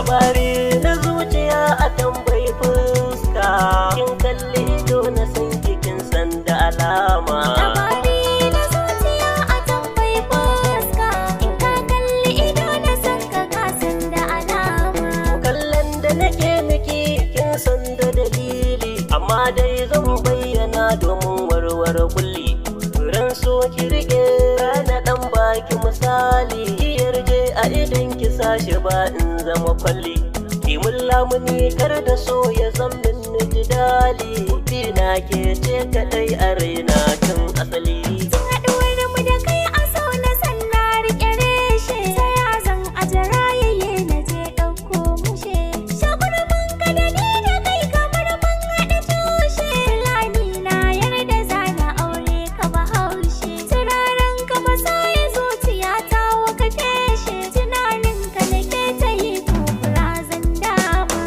labari na zuciya a tambayi fuska, kin kalli ido na san kin san da alama. Labari na zuciya a tambayi fuska, in ka kalli ido na san ka san da alama. Kallon da nake miki kin san da dalili, amma dai zan bayyana domin warware kulli. Ran so ki rike na dan baki misali, ki yarje a idan ki sashi ba in zama kwalli. Ki mun lamuni kar da so ya zammin ni jidali, dina ke ce kadai a raina tun asali. Tun haɗuwar mu da kai a so na san na riƙe reshe, sai ya zan aje rayayye na je ɗauko mushe. Shakurmin ka da ni da kai kamar mun haɗa tushe, lani na yarda za na aure ka Bahaushe. Turaren ka masoyi zuciya ta waka feshe, tunanin ka nake ta yi ko zan dama.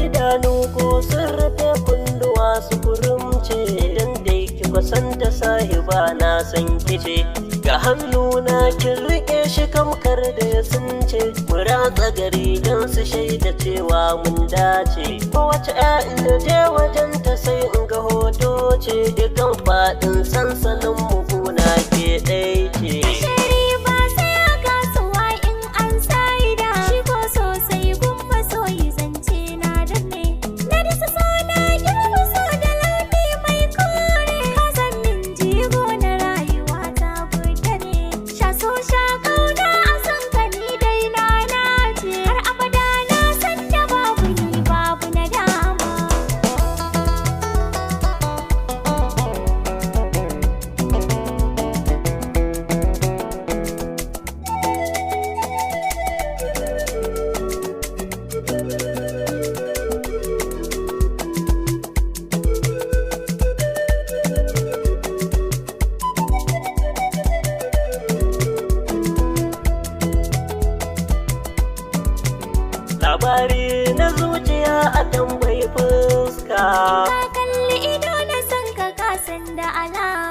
Idanu ko sun rufe kunduwa su kurumce, idan dai ki kwasanta sahiba na san kice. Ga hannuna kin rike shi kamkar da ya sunce, mu ratsa gari don su shaida cewa mun dace. Kowace ƴa'in da je wajen ta sai in ga hoto ce, dukan faɗin sansanin mu kuna ke ɗaya ce. Shiri ba sai a kasuwa in an saida, shi ko sosai gun masoyi zance na danne. Na dasa so na girma so da launi mai kore, ka san min jigo na rayuwa ta burge ne. Sha so sha kauna a san ka ni dai na nace, har abada na san da babu ni babu na dama. Labari na zuciya a tambayi fuska. Ka kalli ido na san ka san da alama.